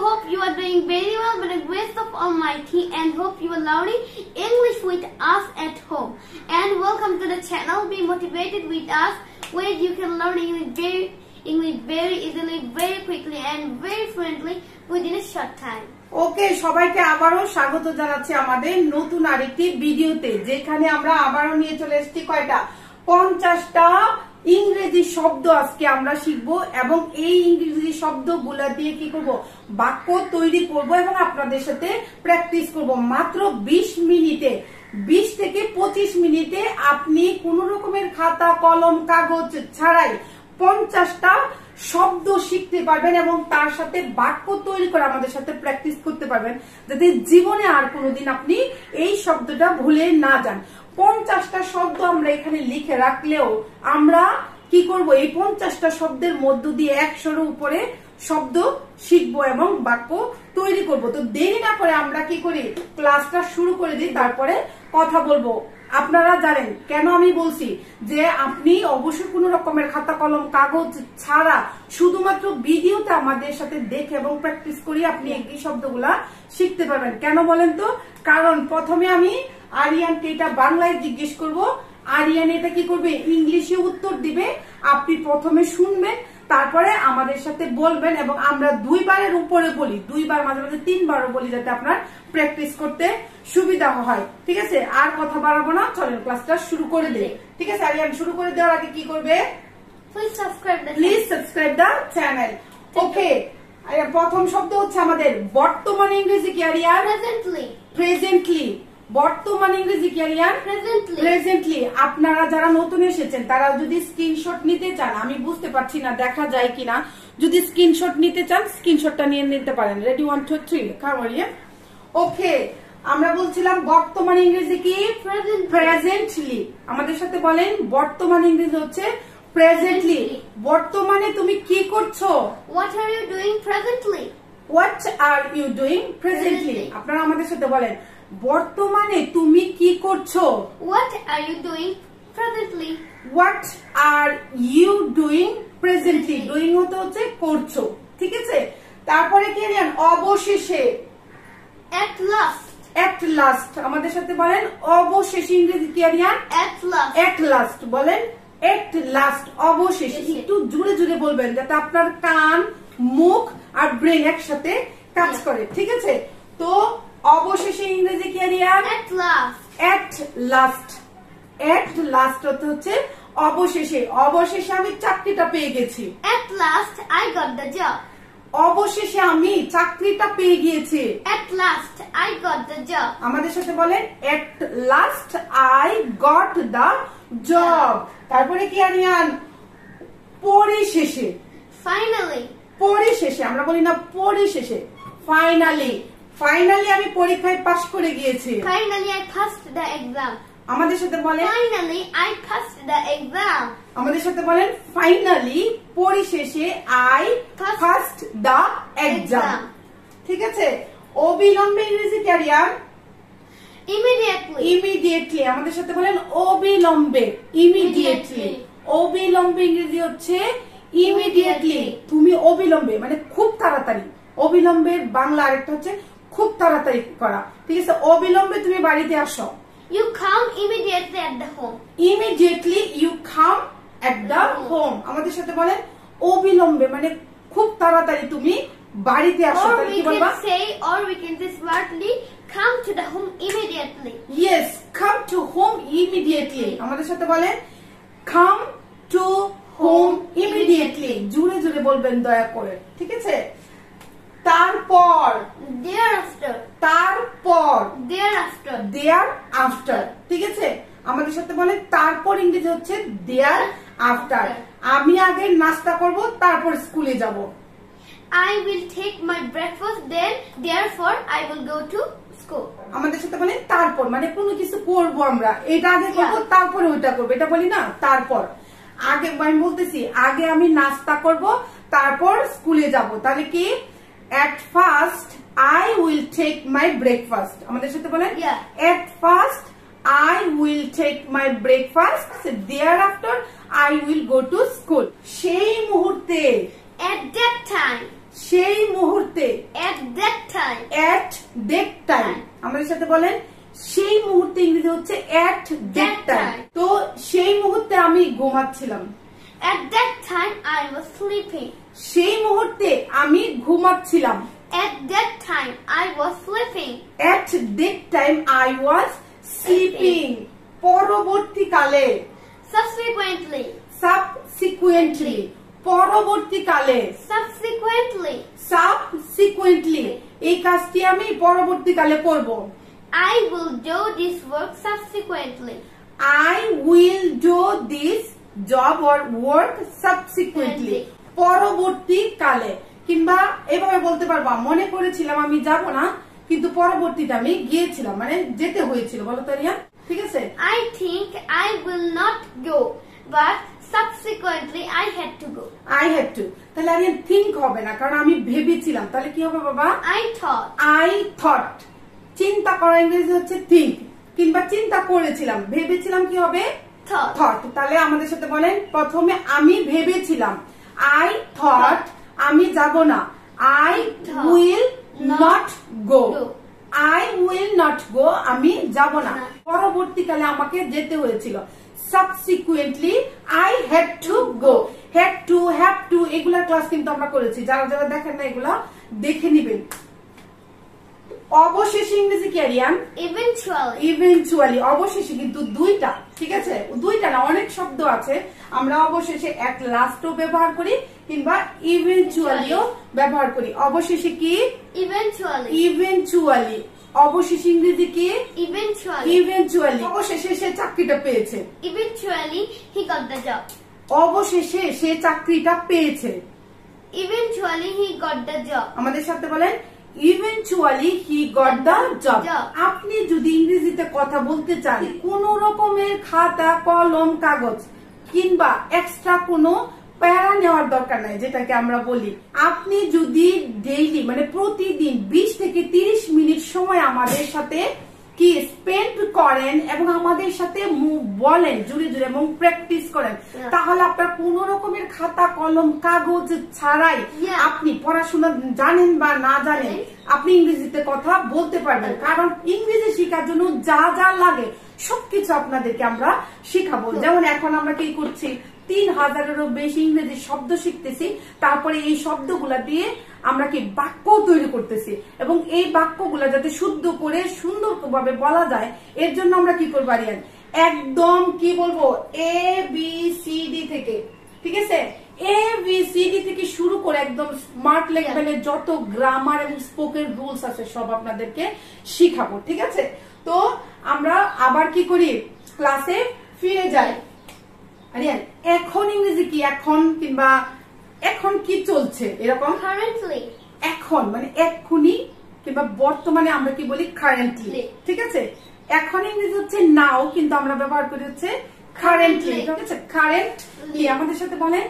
hope you are doing very well by the grace of Almighty, and hope you are learning English with us at home. And welcome to the channel. Be motivated with us, where you can learn English very easily, very quickly, and very fluently within a short time. ওকে, সবাইকে আবারও স্বাগত জানাচ্ছি আমাদের নতুন আরেকটি ভিডিওতে, যেখানে আমরা আবারও নিয়ে চলে এসেছি কয়টা 50টা ইংরেজি শব্দ আজকে আমরা শিখবো, এবং এই ইংরেজি শব্দগুলা দিয়ে কি করব, বাক্য তৈরি করব এবং আপনাদের সাথে প্র্যাকটিস করব মাত্র 20 মিনিটে। 20 থেকে 25 মিনিটে আপনি কোন রকমের খাতা কলম কাগজ ছাড়াই 50টা শব্দ শিখতে পারবেন এবং তার সাথে বাক্য তৈরি করে আমাদের সাথে প্র্যাকটিস করতে পারবেন, যাতে জীবনে আর কোনোদিন আপনি এই শব্দটা ভুলে না যান। 50টা শব্দ আমরা এখানে লিখে রাখলেও আমরা কি করব, এই 50টা শব্দের মধ্য দিয়ে 100-এর উপরে শব্দ শিখবো এবং বাক্য তৈরি করব। তো দেরি না করে আমরা কি করি, ক্লাসটা শুরু করে দিই, তারপরে কথা বলবো। আপনারা জানেন কেন আমি বলছি যে আপনি অবশ্যই কোন রকমের খাতা কলম কাগজ ছাড়া শুধুমাত্র ভিডিওতে আমাদের সাথে দেখে এবং প্র্যাকটিস করি আপনি এই শব্দগুলা শিখতে পারবেন। কেন বলেন তো? কারণ প্রথমে আমি আরিয়ানকে এটা বাংলায় জিজ্ঞেস করব, আরিয়ান এটা কি করবে, ইংলিশে উত্তর দিবে। আপনি প্রথমে শুনবেন, তারপরে আমাদের সাথে বলবেন, এবং আমরা 2 বারের উপরে বলি, 2 বার মাঝে মাঝে 3 বারও বলি, যাতে আপনার প্র্যাকটিস করতে সুবিধা হয়। ঠিক আছে, আর কথা বাড়াবো না, চলেন ক্লাসটা শুরু করে দেই। ঠিক আছে, আরিয়ান শুরু করে দেওয়ার আগে কি করবে, প্লিজ সাবস্ক্রাইব দা চ্যানেল। ওকে, প্রথম শব্দ হচ্ছে আমাদের বর্তমান ইংরেজি কি আরিয়ান? প্রেজেন্টলি। বর্তমান ইংরেজি কি আরিয়ান? প্রেজেন্টলি। আপনারা যারা নতুন এসেছেন তারা যদি স্ক্রিনশট নিতে চান, আমি বুঝতে পারছি না দেখা যায় কিনা, যদি স্ক্রিনশট নিতে চান স্ক্রিনশটটা নিয়ে নিতে পারেন। রেডি 1 2 3 কাম আরিয়ান। ওকে, আমরা বলছিলাম বর্তমান ইংরেজি কি? প্রেজেন্টলি। আমাদের সাথে বলেন বর্তমান ইংরেজি হচ্ছে প্রেজেন্টলি। বর্তমানে তুমি কি করছো? What are you doing presently? What are you doing presently? আপনারা আমাদের সাথে বলেন বর্তমানে তুমি কি করছো? What are you doing presently? What are you doing presently? Doing হচ্ছে করছো। ঠিক আছে, তারপরে কি আরিয়ান? অবশেষে। At last. At last। আমাদের সাথে বলেন অবশেষে ইংরেজি কি Aryan? At last. At last বলেন at last, অবশেষে। একটু জোরে জোরে বলবেন যাতে আপনার কান মুখ আর ব্রেন একসাথে কাজ করে। ঠিক আছে, তো অবশেষে ইংরেজি কি Aryan? At last. At last. At last হচ্ছে অবশেষে। অবশেষে আমি চাকরিটা পেয়ে গেছি। At last I got the job. অবশেষে আমি চাকরিটা পেয়ে গিয়েছি। At last I got the job. আমাদের সাথে বলেন at last I got the job. তারপরে কি আরিয়ান? পরিশেষে। Finally. পরিশেষে। আমরা বলি না পরিশেষে, ফাইনালি। ফাইনালি আমি পরীক্ষায় পাশ করে গিয়েছি। Finally I passed the exam. আমাদের সাথে বলেন Finally I passed the exam. আমাদের সাথে বলেন ফাইনালি পরিশেষে I passed the exam. ঠিক আছে, অবিলম্বে ইংরেজি কি আরিয়ান? Immediately. ইমিডিয়েটলি। আমাদের সাথে বলেন অবিলম্বে। ইমিডিয়েটলি। অবিলম্বে ইংরেজি হচ্ছে ইমিডিয়েটলি। তুমি অবিলম্বে মানে খুব তাড়াতাড়ি। অবিলম্বের বাংলা আরেকটা হচ্ছে খুব তাড়াতাড়ি করা। ঠিক আছে, অবিলম্বে তুমি বাড়িতে আসো। You come immediately at the home. Immediately you come at the home. আমাদের সাথে বলেন অবিলম্বে মানে খুব তাড়াতাড়ি তুমি বাড়িতে আসো। Or we can say smartly, come to the home immediately. Yes, come to home immediately. আমাদের সাথে বলেন come to home immediately. জোরে জোরে বলবেন দয়া করে। ঠিক আছে, তারপর। Thereafter. তারপর। Thereafter. Thereafter. ঠিক আছে, আমাদের সাথে বলেন তারপর ইংরেজি হচ্ছে thereafter. আমি আগে নাস্তা করব, তারপর স্কুলে যাব। I will take my breakfast, then therefore I will go to school. আমাদের সাথে বলেন তারপর মানে কোনো কিছু করব, আমরা এটা আগে করব তারপরে ওইটা করব, এটা বলি না তারপর। আগে আমি বলতেছি আগে আমি নাস্তা করব, তারপর স্কুলে যাব। তাহলে কি? At first I will take my breakfast. আমাদের সাথে বলেন at first I will take my breakfast, thereafter I will go to school. সেই মুহূর্তে। At that time. সেই মুহূর্তে, at that time, at that time, আমাদের সাথে বলেন সেই মুহূর্তে ইংরেজি হচ্ছে at that time। তো সেই মুহূর্তে আমি ঘুমাচ্ছিলাম, at that time I was sleeping, সেই মুহূর্তে আমি ঘুমাচ্ছিলাম, at that time I was sleeping, at that time I was sleeping। পরবর্তীকালে, subsequently, subsequently, পরবর্তীকালে, subsequently, subsequently, এই কাজটি আমি পরবর্তীকালে করব। I will do this work subsequently, I will do this job or work subsequently, পরবর্তীকালে। কিংবা এভাবে বলতে পারবা, মনে করেছিলাম আমি যাব না কিন্তু পরবর্তীতে আমি গিয়েছিলাম, মানে যেতে হয়েছিল। বলো তো রিয়া, ঠিক আছে? I think I will not go, but subsequently I had to go, I had to, তাহলে আরিয়া think হবে না, কারণ আমি ভেবেছিলাম। তাহলে কি হবে বাবা? I thought, I thought, চিন্তা করা ইংরেজি হচ্ছে think, কিংবা চিন্তা করেছিলাম, ভেবেছিলাম কি হবে? thought, thought। তাহলে আমাদের সাথে বলেন, প্রথমে আমি ভেবেছিলাম, I thought, আমি যাব না, I will not go, I will not go, আমি যাব না। পরবর্তীকালে আমাকে যেতে হয়েছিল, subsequently I had to go, had to, have to, এগুলা ক্লাস কিন্তু আমরা করেছি, যারা যারা দেখেন না এগুলা দেখে নিবেন। অবশেষে ইংরেজি কি আরিয়ান? eventually, ইভেন্চুয়ালি, অবশেষে কিন্তু দুইটা, ঠিক আছে? দুইটা না, অনেক শব্দ আছে, আমরা অবশেষে এক লাস্টও ব্যবহার করি কিংবা ইভেন্চুয়ালিও ব্যবহার করি। অবশেষে কি? eventually, eventually. অবশেষে ইংরেজি কি? eventually, eventually. অবশেষে সে চাকরিটা পেয়েছে, eventually he got the job, অবশেষে সে চাকরিটা পেয়েছে, eventually he got the job, আমাদের সাথে বলেন eventually he got the job। আপনি যদি ইংরেজিতে কথা বলতে চান, কোন রকমের খাতা কলম কাগজ কিংবা এক্সট্রা কোনো প্যারা নেওয়ার দরকার নাই, যেটাকে আমরা বলি। আপনি যদি ডেইলি মানে প্রতিদিন 20 থেকে 30 মিনিট সময় আমাদের সাথে কি স্পেন্ড করেন এবং আমাদের সাথে বলেন জুড়ে জুড়ে এবং প্র্যাকটিস করেন, তাহলে আপনার কোন রকমের খাতা কলম কাগজ ছাড়াই আপনি পড়াশোনা জানেন বা না জানেন, আপনি ইংরেজিতে কথা বলতে পারবেন। কারণ ইংরেজি শেখার জন্য যা যা লাগে সবকিছু আপনাদেরকে আমরা শিখাবো। যেমন এখন আমরা কি করছি, 3000-এরও বেশি ইংরেজি শব্দ শিখতেছি, তারপরে এই শব্দগুলা দিয়ে আমরা কি বাক্য তৈরি করতেছি এবং এই বাক্যগুলা যাতে শুদ্ধ করে সুন্দরভাবে বলা যায়, এর জন্য আমরা কি করবো আরিয়ান? একদম কি বলবো, ABCD থেকে, ঠিক আছে? ABCD থেকে শুরু করে একদম স্মার্ট লেভেলের যত গ্রামার এবং স্পোকেন রুলস আছে সব আপনাদেরকে শিখাবো, ঠিক আছে? তো আমরা আবার কি করি, ক্লাসে ফিরে যাই। আরিয়ান, এখন ইংরেজি কি? এখন কিংবা এখন কি চলছে, এরকম currently, এখন মানে এক্ষুনি কিংবা বর্তমানে আমরা কি বলি? কারেন্টলি, ঠিক আছে? এখন ইংরেজি হচ্ছে নাও, কিন্তু আমরা ব্যবহার করি হচ্ছে কারেন্টলি, ঠিক আছে? কারেন্টলি। আমাদের সাথে বলেন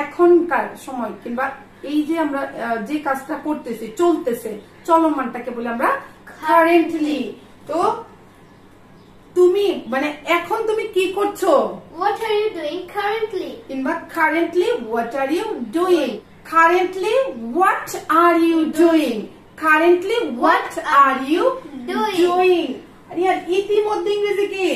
এখনকার সময় কিংবা এই যে আমরা যে কাজটা করতেছি, চলতেছে, চলমানটাকে বলি আমরা কারেন্টলি। তো তুমি মানে এখন তুমি কি করছো? what are you doing currently? কিংবা currently what are you doing? Currently what are you doing? Currently what are you doing? Aria, ইতিমধ্যে ইংরেজি কি?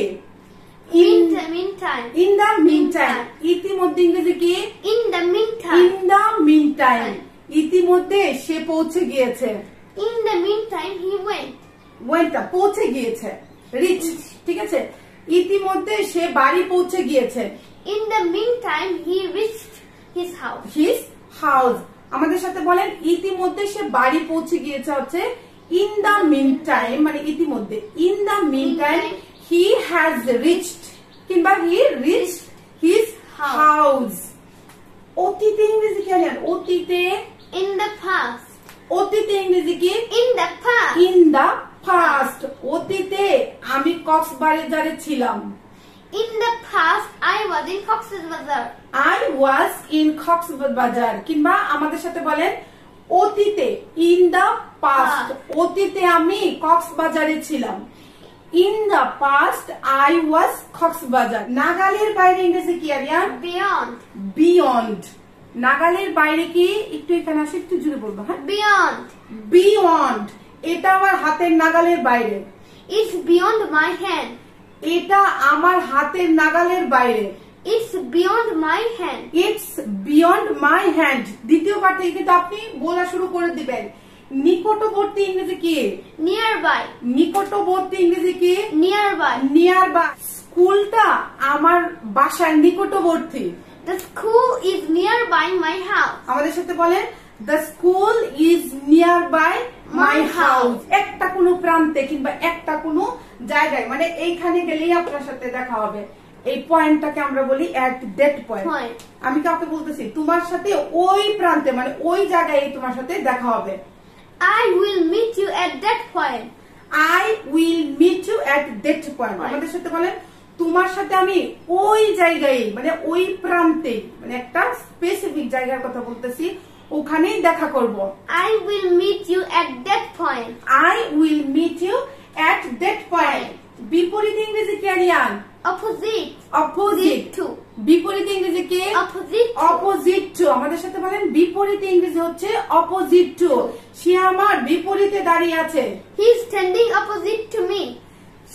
meantime, in the meantime, ইতিমধ্যে ইংরেজি কি? in the meantime, in the meantime, ইতিমধ্যে সে পৌঁছে গিয়েছে, in the meantime he went, পৌঁছে গিয়েছে, রিচ, ঠিক আছে? ইতিমধ্যে সে বাড়ি পৌঁছে গিয়েছে, in the meantime he reached his house, his house। আমাদের সাথে বলেন ইতিমধ্যে সে বাড়ি পৌঁছে গিয়েছে হচ্ছে in the meantime, মানে ইতিমধ্যে। in the meantime he has reached কিংবা he reached his house। অতীতে ইংরেজি কি জানেন? অতীতে in the past, অতীতে ইংরেজি কি? in the past, in the past, অতীতে আমি কক্সবাজারে ছিলাম, in the past I was in Cox's Bazar, I was in Cox's Bazar. কিংবা আমাদের সাথে বলেন অতীতে in the past, অতীতে আমি কক্সবাজারে ছিলাম, in the past I was Cox's Bazar. নাগালের বাইরে ইংরেজি কি আরিয়ান? beyond, beyond, নাগালের বাইরে কি? একটু এখানে আসে, একটু জুড়ে বলবো। হ্যাঁ, Beyond. বিয়ন্ড, এটা আমার হাতের নাগালের বাইরে। It's beyond my hand. এটা আমার হাতের নাগালের বাইরে। It's beyond my hand. It's beyond my hand. দ্বিতীয় পার্টে কিন্তু আপনি বলা শুরু করে দিবেন। নিকটবর্তী ইংরেজি কি? Nearby. নিকটবর্তী ইংরেজি কি? Nearby. Nearby. স্কুলটা আমার বাসার নিকটবর্তী। The school is nearby my house. আমাদের সাথে বলেন, the school is nearby my house. একটা কোনো প্রান্তে কিংবা একটা কোনো জায়গায়, মানে এইখানে গেলেই আপনার সাথে দেখা হবে। এই পয়েন্টটাকে আমরা বলি এট দ্যাট পয়েন্ট। আমি কাউকে বলতেছি তোমার সাথে ওই প্রান্তে, মানে ওই জায়গায় তোমার সাথে দেখা হবে। I will meet you at that point. I will meet you at that point. আমাদের সাথে বলেন, তোমার সাথে আমি ওই জায়গায়, মানে ওই প্রান্তে, মানে একটা স্পেসিফিক জায়গার কথা বলতেছি, ওখানেই দেখা করব। I will meet you at that point. I will meet you at that point. বিপরীত ইংরেজি কি আরিয়ান? Opposite. Opposite to. বিপরীত ইংরেজি কি? Opposite. Opposite to. আমাদের সাথে বলেন, বিপরীত ইংরেজি হচ্ছে অপোজিট টু। সে আমার বিপরীতে দাঁড়িয়ে আছে। He is standing opposite to me.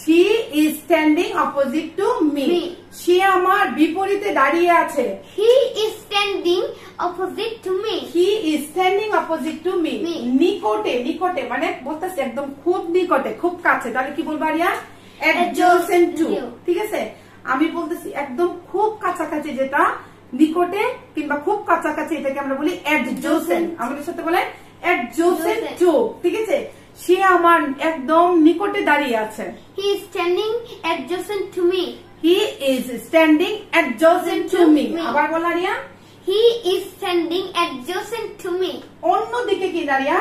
She is standing opposite to me. সে আমার বিপরীতে দাঁড়িয়ে আছে। He is standing opposite to me. He is standing opposite to me. নিকটে, নিকটে মানে বলতেছে একদম খুব নিকটে, খুব কাছে। তাহলে কি বলবো আরিয়া? Adjacent to। ঠিক আছে, আমি বলতেছি একদম খুব কাছাকাছি, যেটা নিকটে কিংবা খুব কাছাকাছি, এটাকে আমরা বলি adjacent। আমাদের সাথে বলে adjacent to। ঠিক আছে, সে আমার একদম নিকটে দাঁড়িয়ে আছে। He is standing adjacent to me. He is standing adjacent to me. আবার বল area. He is standing adjacent to me. অন্যদিকে কি দাঁড়িয়া?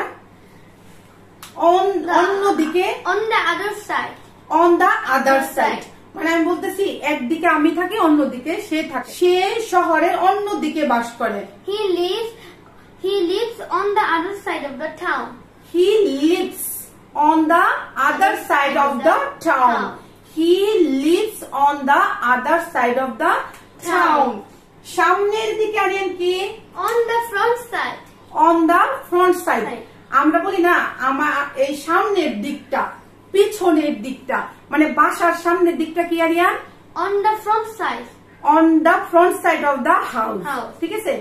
অন্যদিকে, on the other side. on the other side মানে আমি বলতেছি একদিকে আমি থাকি, অন্যদিকে সে থাকে। সে শহরের অন্যদিকে বাস করে। He lives on the other side of the town. He lives on the other side of the town. He lives on the other side of the town. সামনের দিকে আরিয়ান কি? On the front side. On the front side. আমরা বলি না আমার এই সামনের দিকটা, পিছনের দিকটা, মানে বাসার সামনের দিকটা কি Aryan? On the front side. On the front side of the house. ঠিক আছে,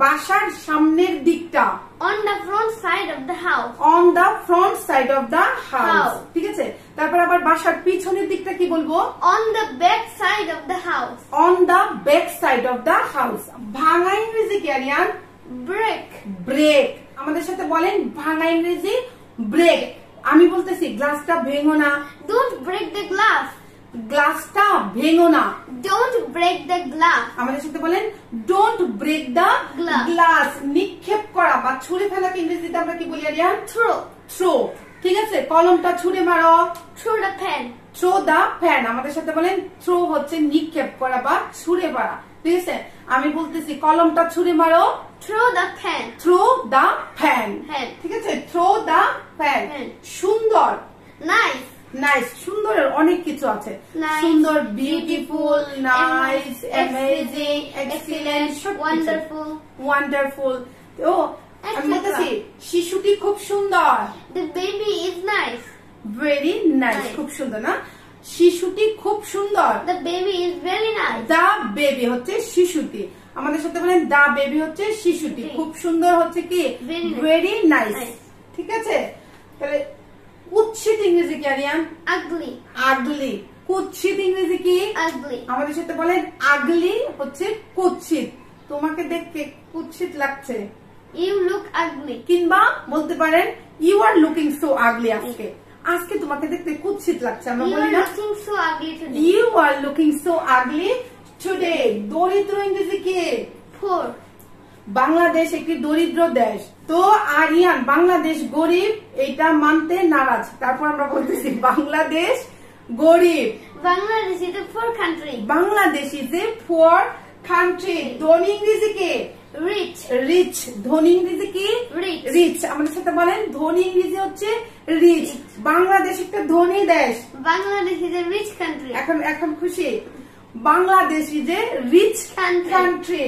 বাসার সামনের দিকটা। On the front side of the house. On the front side of the house. ঠিক আছে, তারপর আবার বাসার পিছনের দিকটা কি বলবো? On the back side of the house. On the back side of the house. ভাঙা ইংরেজি কি আরিয়ান? Break. ব্রেক। আমাদের সাথে বলেন ভাঙা ইংরেজি ব্রেক। আমি বলতেছি গ্লাসটা ভেঙো না। Don't break the glass. গ্লাসটা ভেঙো না। Don't break the glass. আমাদের সাথে বলেন ডোন্ট ব্রেক দা গ্লাস। নিক্ষেপ করা বা ছুঁড়ে ফেলাকে ইংরেজিতে আমরা কি বলি আরিয়ান? Throw. থ্রো। ঠিক আছে, কলমটা ছুঁড়ে মারো। Throw the pen. Throw the fan. আমাদের সাথে বলেন থ্রো হচ্ছে নিক্ষেপ করা বা ছুঁড়ে মারা। ঠিক আছে, আমি বলতেছি কলমটা ছুঁড়ে মারো। Throw the pen. Throw the fan. ঠিক আছে, থ্রো দা ফ্যান। সুন্দর। Nice. নাইস। সুন্দরের অনেক কিছু আছে। সুন্দর, beautiful, nice, amazing, excellent, wonderful, wonderful. তো আমি বলতেছি শিশুটি খুব সুন্দর। The baby is nice. Very nice. খুব সুন্দর না? শিশুটি খুব সুন্দর। The baby is very nice. The baby হচ্ছে শিশুটি। আমাদের সাথে বলেন দা বেবি হচ্ছে শিশুটি। খুব সুন্দর হচ্ছে কি? Very nice. ঠিক আছে, তাহলে কুৎসিত ইংরেজি কি আরিয়ান? Ugly. আগলি। কুৎসিত ইংরেজি কি? Ugly. আমাদের সাথে বলেন আগলি হচ্ছে কুৎসিত। তোমাকে দেখতে কুৎসিত লাগছে। You look ugly. কিংবা বলতে পারেন ইউ আর লুকিং সো আগলি। আজকে আজকে তোমাকে দেখতে কুৎসিত লাগছে। আমরা বলি না looking so ugly today. You are looking so ugly today. দরিদ্র ইংরেজি কি? Poor. বাংলাদেশ একটি দরিদ্র দেশ। তো আরিয়ান বাংলাদেশ গরিব এটা মানতে নারাজ। তারপর আমরা বলতেছি বাংলাদেশ গরিব। Bangladesh is a poor country. Bangladesh is a poor country. ধনী ইংরেজি কি? Rich. রিচ। ধনী ইংরেজি কি? Rich. রিচ। আমাদের সাথে বলেন ধনী ইংরেজি হচ্ছে রিচ। বাংলাদেশ একটা ধনী দেশ। Bangladesh is a rich country. এখন খুশি? Bangladesh is a rich Country. Country.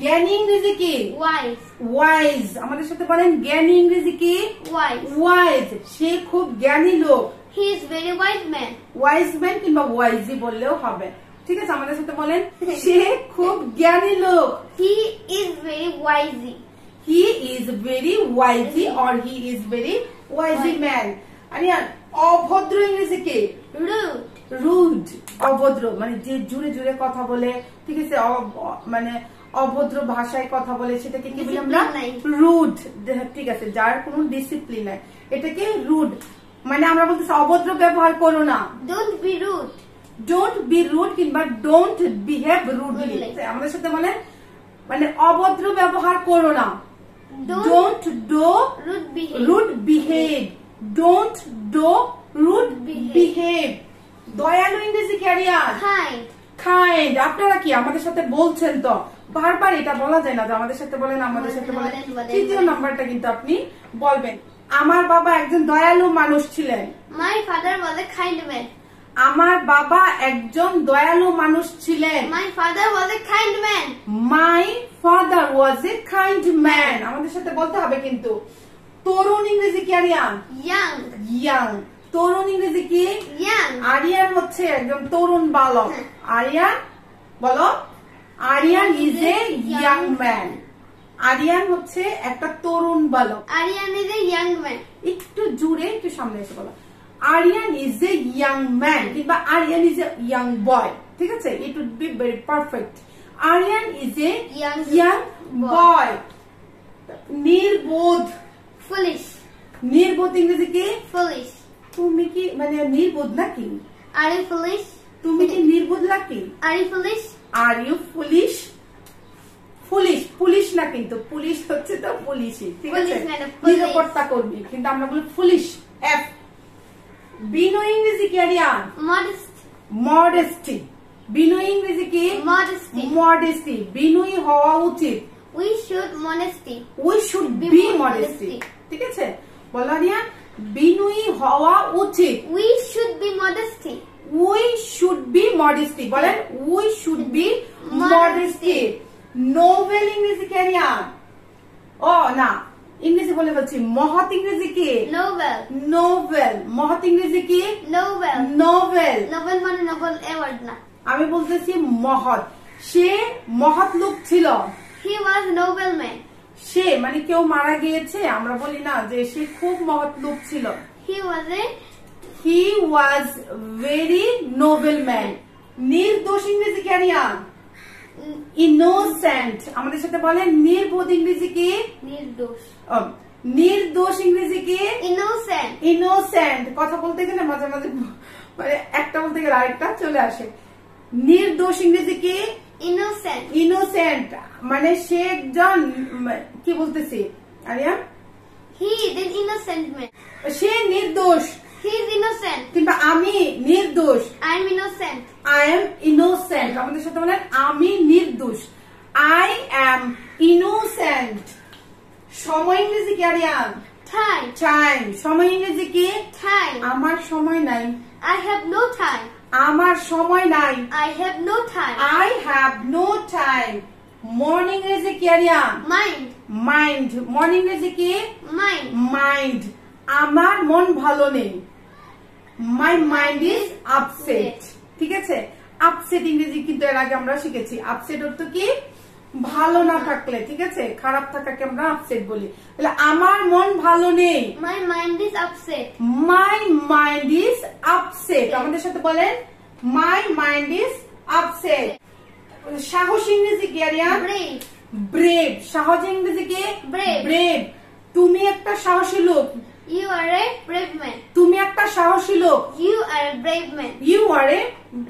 জ্ঞানী ইংরেজি কি? ওয়াইজ। ওয়াইজ। আমাদের সাথে বলেন জ্ঞানী ইংরেজি কি? ওয়াইজ। ওয়াইজ। সে খুব জ্ঞানী লোক। He is very wise man. Wise man কিংবা ওয়াইজি বললেও হবে। ঠিক আছে, আমাদের সাথে বলেন সে খুব জ্ঞানী লোক। He is very wise. He is very wise or he is very wise man. আরিয়ান, অভদ্র ইংরেজি কি? রুড। রুড। অভদ্র মানে যে জুড়ে জুড়ে কথা বলে, ঠিক আছে, মানে অভদ্র ভাষায় কথা বলে, সেটাকে কি বলি আমরা? রুড। ঠিক আছে, যার কোনো ডিসিপ্লিন নাই, এটাকে রুড। মানে আমরা বলতেছি অভদ্র ব্যবহার করো না। Don't be rude. Don't be rude কিংবা ডোন্ট বিহেভ রুডলি। আমাদের সাথে বলেন মানে অভদ্র ব্যবহার করো না। Don't do rude behave. Don't do rude behave. দয়ালু ইংরেজি কি আরিয়ান? কাইন্ড। কাইন্ড। আপনারা কি আমাদের সাথে বলছেন? তো বারবার এটা বলা যায় না যে আমাদের সাথে বলেন, আমাদের সাথে বলেন। তৃতীয় নাম্বারটা কিন্তু আপনি বলবেন, আমার বাবা একজন দয়ালু মানুষ ছিলেন। My father was a kind man. আমার বাবা একজন দয়ালু মানুষ ছিলেন। My father was a kind man. My father was a kind man. আমাদের সাথে বলতে হবে কিন্তু। তরুণ ইংরেজি কি আরিয়ান? ইয়াং। ইয়াং। তরুণ ইংরেজি কি? ইয়াং। আরিয়ান হচ্ছে একজন তরুণ বালক। আরিয়ান বলো। Aryan is a young man. Aryan হচ্ছে একটা তরুণ বালক। Aryan is a young man. একটু জুড়ে একটু সামনে এসে বলো, Aryan is a young man কিংবা Aryan is a young boy. ঠিক আছে, it would be very perfect. Aryan is a young boy. নির্বোধ। ফুলিশ। নির্বোধ ইংরেজি কি? ফুলিশ। তুমি কি মানে নির্বোধ নাকি? Are you foolish? তুমি কি নির্বোধ নাকি? Are you foolish? Are you foolish? Police. Police না কিন্তু, পুলিশ হচ্ছে তো পুলিশই। ঠিক আছে, নিরাপত্তা কর্মী, কিন্তু আমরা বলি পুলিশ। এফ। বিনয় ইংরেজি কি আরিয়ান? মডেস্ট। মডেস্টি। বিনয় ইংরেজি কি? মডেস্টি। মডেস্টি। বিনয়ী হওয়া উচিত। We should modesty. We should be modesty. ঠিক আছে, বলো আরিয়ান, বিনয়ী হওয়া উচিত। We should be modesty. We should be modesty. বলেন we should be modesty. Noble ইংরেজি কি আরিয়ান? ও না, ইংরেজি বলে বলছি। মহৎ ইংরেজি কি? নোবেল। নোবেল। মহৎ ইংরেজি কি? নোবেল। নোবেল। নোবেল মানে নোবেল অ্যাওয়ার্ড না। আমি বলতেছি মহৎ। সে মহৎ লোক ছিল। হি ওয়াজ নোবেল ম্যান। সে মানে কেউ মারা গিয়েছে, আমরা বলি না যে সে খুব মহৎ লোক ছিল। হি ওয়াজ ভেরি নোবেল ম্যান। নির্দোষ ইংরেজি কি আরিয়ান? ইনোসেন্ট। আমাদের সাথে বলেন নির্বোধ ইংরেজি কি? নির্দোষ। নির্দোষ ইংরেজি কি? ইনোসেন্ট। ইনোসেন্ট। কথা বলতে গেলে মাঝে মাঝে মানে একটা বলতে গেলে আরেকটা চলে আসে। নির্দোষ ইংরেজি কি? ইনোসেন্ট। ইনোসেন্ট মানে সে একজন কি বলতেছি Aryan? He is an innocent man. সে নির্দোষ। He is innocent. কিংবা আমি নির্দোষ। I am innocent. I am innocent. আমাদের সাথে বলেন আমি নির্দোষ। I am innocent. সময় ইংরেজি কি আরিয়ান? টাইম। টাইম। সময় ইংরেজি কি? টাইম। আমার সময় নাই। I have no time. আমার সময় নাই। I have no time. I have no time. Morning ইংরেজি কি আরিয়ান? Mind. মাইন্ড। মর্নিং ইংরেজি কি? Mind. মাইন্ড। আমার মন ভালো নেই। My mind is upset. ঠিক আছে, আপসেট ইংরেজি কিন্তু এর আগে আমরা শিখেছি। আপসেট অর্থ কি? ভালো না থাকলে, ঠিক আছে, খারাপ থাকাকে আমরা আপসেট বলি। তাহলে আমার মন ভালো নেই। My mind is upset. My mind is upset. আমাদের সাথে বলেন মাই মাইন্ড ইজ আপসেট। সাহস ইংরেজি কি আরিয়ান? Brave. ব্রেভ। সাহস ইংরেজি কি? Brave. ব্রেভ। তুমি একটা সাহসী লোক। You are a brave man. তুমি একটা সাহসী লোক। You are a brave man. You are a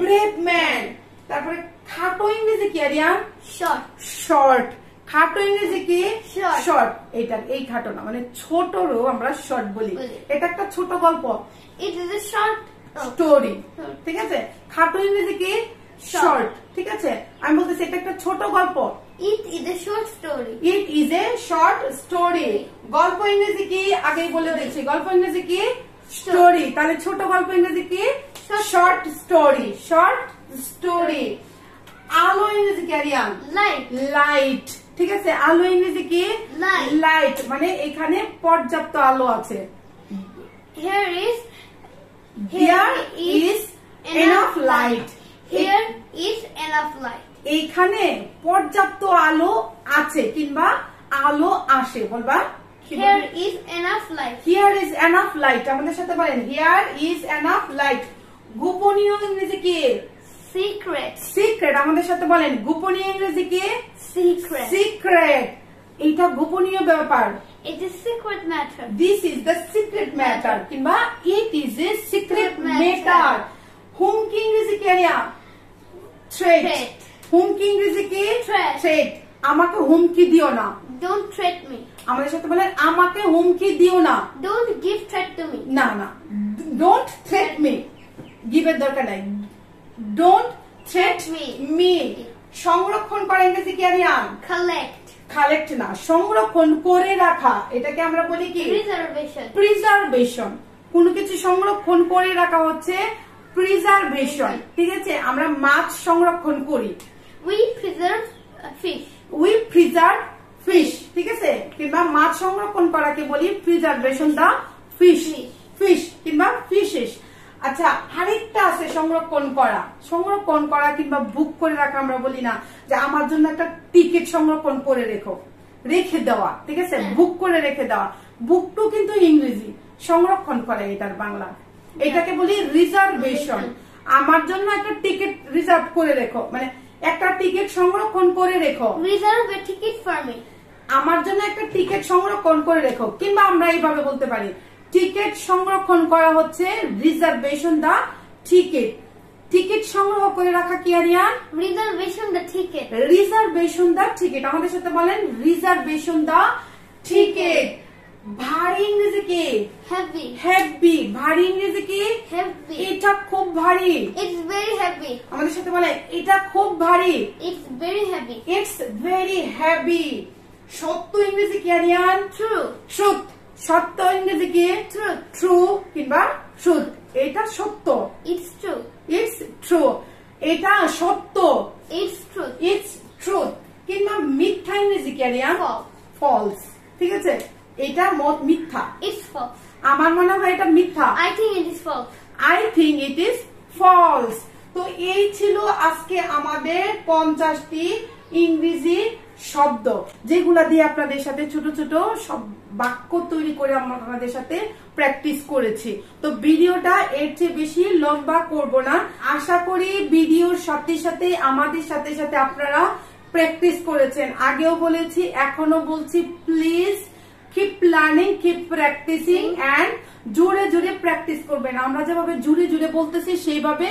brave man. তারপরে খাটো ইংরেজি কি আরিয়ান? Short. শর্ট। খাটো ইংরেজি কি? Short. শর্ট। এটা এই খাটো না, মানে ছোটরও আমরা শর্ট বলি। এটা একটা ছোট গল্প। It is a short story. ঠিক আছে, খাটো ইংরেজি কি? শর্ট। ঠিক আছে, আমি বলতেছি এটা একটা ছোট গল্প। It is a short story. It is a short story. গল্প ইংরেজি কি? আগেই বলে দিচ্ছি। গল্প ইংরেজি কি? স্টোরি। তাহলে ছোট গল্প ইংরেজি কি? Short story. Short story. আলো ইংরেজি কি আরিয়ান? লাইট। লাইট, ঠিক আছে। আলো ইংরেজি কি? লাইট। লাইট মানে এখানে পর্যাপ্ত আলো আছে। Here is enough light. Here is enough light. এইখানে পর্যাপ্ত আলো আছে কিংবা আলো আসে, বলবা? Here is enough light. Here is enough light, আমাদের সাথে বলেন here is enough light। গোপনীয় ইংরেজি কি? Secret. সিক্রেট, আমাদের সাথে বলেন গোপনীয় ইংরেজি কি? Secret. সিক্রেট, এটা গোপনীয় ব্যাপার। It is secret matter. This is the secret matter কিংবা it is a secret matter। হুমকি ইংরেজি কি আরিয়া? থ্রেট। হুমকি ইংরেজি কি? থ্রেট। আমাকে হুমকি দিও না। Don't threat me. আমাদের সাথে বলেন আমাকে হুমকি দিও না। Don't give threat to me. না না, don't threat me, গিভের দরকার নাই। Don't threat me। সংরক্ষণ করা ইংরেজি কি আরিয়ান? Collect. কালেক্ট না, সংরক্ষণ করে রাখা, এটাকে আমরা বলি কি? Preservation. প্রিজার্ভেশন। কোনো কিছু সংরক্ষণ করে রাখা হচ্ছে প্রিজার্ভেশন, ঠিক আছে। আমরা মাছ সংরক্ষণ করি, We preserve fish. We preserve fish, ঠিক আছে। কিংবা মাছ সংরক্ষণ করাকে বলি প্রিজার্ভেশন দা ফিশ। ফিশ কিংবা ফিশেস। আচ্ছা, আরেকটা আছে সংরক্ষণ করা। সংরক্ষণ করা কিংবা বুক করে রাখা আমরা বলি না যে আমার জন্য একটা টিকিট সংরক্ষণ করে রেখে দেওয়া, ঠিক আছে। বুক করে রেখে দেওয়া, বুকটু কিন্তু ইংরেজি, সংরক্ষণ করা এটার বাংলা। এটাকে বলি রিজার্ভেশন। আমার জন্য একটা টিকিট রিজার্ভ করে রেখো, মানে একটা টিকিট সংরক্ষণ করে রেখো। Reserve a ticket for me. আমার জন্য একটা টিকিট সংরক্ষণ করে রেখো, কিংবা আমরা এইভাবে বলতে পারি টিকিট সংরক্ষণ করা হচ্ছে রিজার্ভেশন দা টিকিট। টিকিট সংগ্রহ করে রাখা কি Aryan? Reservation the ticket. Reservation the ticket, আমাদের সাথে বলেন রিজার্ভেশন দা টিকিট। ভারী ইংরেজি কি? Heavy. হেভি, ভারী ইংরেজি কি? Heavy. এটা খুব ভারী। It's very heavy. আমাদের সাথে বলেন এটা খুব ভারী। It's very heavy. It's very heavy. সত্য ইংরেজি কি আরিয়ান? True. ট্রুথ। সত্য ইংরেজি কি? Truth. ট্রু কিংবা ট্রুথ, এটা সত্য। It's true. ইটস ট্রু, এটা সত্য। It's truth. ইটস ট্রুথ কিংবা মিথ্যা ইংরেজি কি আরিয়ান? False. ফলস, ঠিক আছে। এটা মিথ্যা। It's false. আমার মনে হয় এটা মিথ্যা। I think it is false. I think it is false। তো এই ছিল আজকে আমাদের 50টি ইংরেজি শব্দ, যেগুলা দিয়ে আপনাদের সাথে ছোট ছোট সব বাক্য তৈরি করে আমরা আপনাদের সাথে প্র্যাকটিস করেছি। তো ভিডিওটা এর চেয়ে বেশি লম্বা করব না। আশা করি ভিডিওর সাথে সাথে আমাদের সাথে সাথে আপনারা প্র্যাকটিস করেছেন। আগেও বলেছি, এখনো বলছি, please keep learning, keep practising and জোরে জোরে প্র্যাকটিস করবেন। আমরা যেভাবে জোরে জোরে বলতেছি সেইভাবে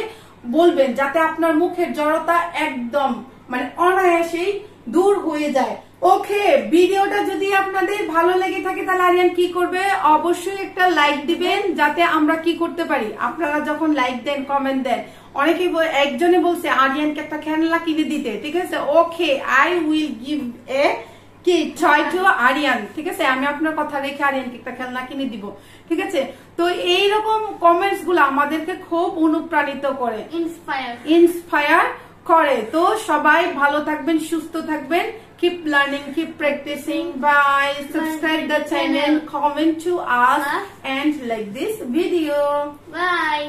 বলবেন, যাতে আপনার মুখের জড়তা একদম মানে অনায়াসেই দূর হয়ে যায়। ওকে, ভিডিওটা যদি আপনাদের ভালো লেগে থাকে তাহলে আরিয়ান কি করবে? অবশ্যই একটা লাইক দিবেন, যাতে আমরা কি করতে পারি। আপনারা যখন লাইক দেন, কমেন্ট দেন, অনেকেই একজনে বলছে আরিয়ানকে একটা খেলনা কিনে দিতে, ঠিক আছে। ওকে, আই উইল গিভ এ কি ট্রাই টু আরিয়ান, ঠিক আছে। আমি আপনার কথা রেখে আরিয়ানকে একটা খেলনা কিনে দিব, ঠিক আছে। তো এইরকম কমেন্টস গুলো আমাদেরকে খুব অনুপ্রাণিত করে, ইন্সপায়ার করে। তো সবাই ভালো থাকবেন, সুস্থ থাকবেন। Keep learning, keep practicing. Bye. Subscribe the channel, comment to us and like this video. Bye.